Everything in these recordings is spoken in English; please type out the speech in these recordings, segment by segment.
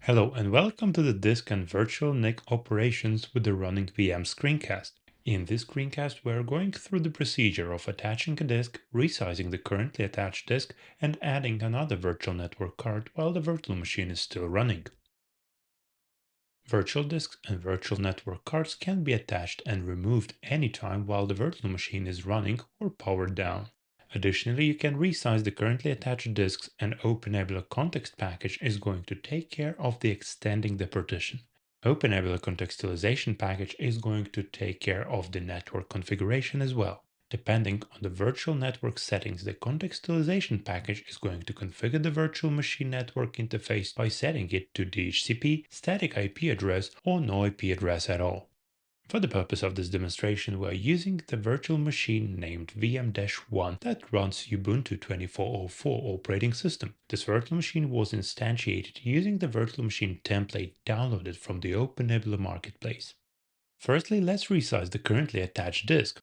Hello and welcome to the disk and virtual NIC operations with the running VM screencast. In this screencast, we're going through the procedure of attaching a disk, resizing the currently attached disk, and adding another virtual network card while the virtual machine is still running. Virtual disks and virtual network cards can be attached and removed anytime while the virtual machine is running or powered down. Additionally, you can resize the currently attached disks, and OpenNebula context package is going to take care of the extending the partition. OpenNebula contextualization package is going to take care of the network configuration as well. Depending on the virtual network settings, the contextualization package is going to configure the virtual machine network interface by setting it to DHCP, static IP address, or no IP address at all. For the purpose of this demonstration, we are using the virtual machine named VM-1 that runs Ubuntu 24.04 operating system. This virtual machine was instantiated using the virtual machine template downloaded from the OpenNebula marketplace. Firstly, let's resize the currently attached disk.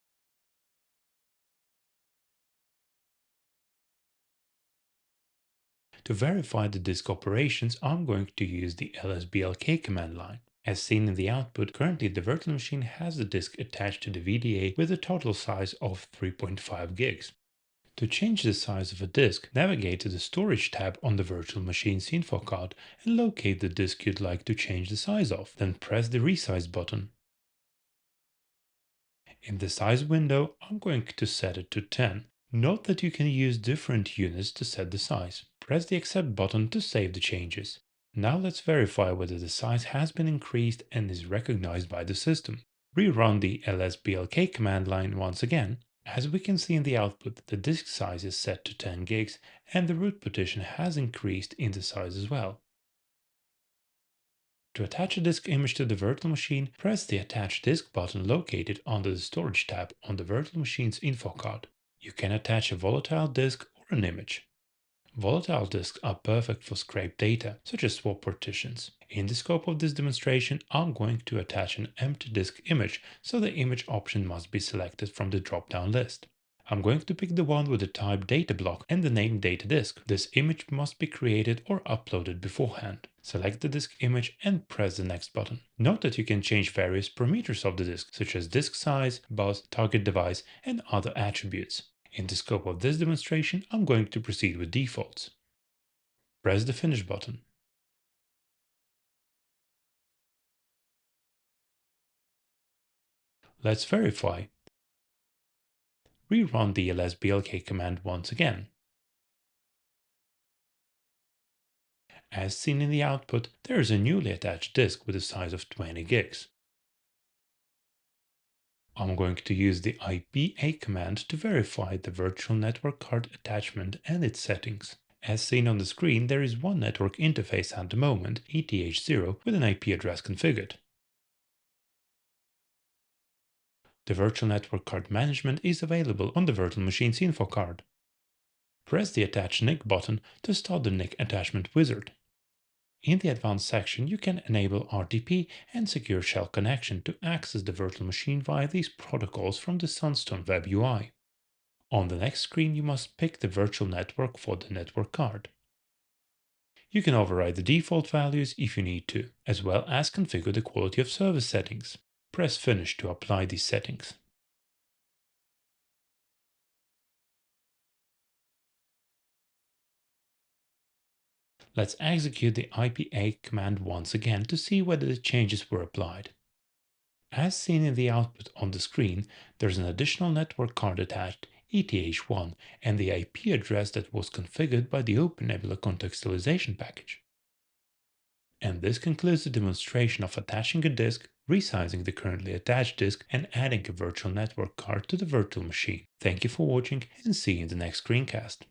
To verify the disk operations, I'm going to use the lsblk command line. As seen in the output, currently the virtual machine has the disk attached to the VDA with a total size of 3.5 gigs. To change the size of a disk, navigate to the Storage tab on the virtual machine's info card and locate the disk you'd like to change the size of. Then press the Resize button. In the size window, I'm going to set it to 10. Note that you can use different units to set the size. Press the Accept button to save the changes. Now let's verify whether the size has been increased and is recognized by the system. Rerun the lsblk command line once again. As we can see in the output, the disk size is set to 10 gigs and the root partition has increased in the size as well. To attach a disk image to the virtual machine, press the Attach Disk button located under the Storage tab on the virtual machine's info card. You can attach a volatile disk or an image. Volatile disks are perfect for scraped data, such as swap partitions. In the scope of this demonstration, I'm going to attach an empty disk image, so the image option must be selected from the drop-down list. I'm going to pick the one with the type data block and the name data disk. This image must be created or uploaded beforehand. Select the disk image and press the next button. Note that you can change various parameters of the disk, such as disk size, bus, target device, and other attributes. In the scope of this demonstration, I'm going to proceed with defaults. Press the Finish button. Let's verify. Rerun the lsblk command once again. As seen in the output, there is a newly attached disk with a size of 20 gigs. I'm going to use the IPA command to verify the virtual network card attachment and its settings. As seen on the screen, there is one network interface at the moment, ETH0, with an IP address configured. The virtual network card management is available on the virtual machine's info card. Press the Attach NIC button to start the NIC attachment wizard. In the advanced section, you can enable RTP and secure shell connection to access the virtual machine via these protocols from the Sunstone Web UI. On the next screen, you must pick the virtual network for the network card. You can override the default values if you need to, as well as configure the quality of service settings. Press Finish to apply these settings. Let's execute the IPA command once again to see whether the changes were applied. As seen in the output on the screen, there's an additional network card attached, ETH1, and the IP address that was configured by the OpenNebula contextualization package. And this concludes the demonstration of attaching a disk, resizing the currently attached disk, and adding a virtual network card to the virtual machine. Thank you for watching and see you in the next screencast.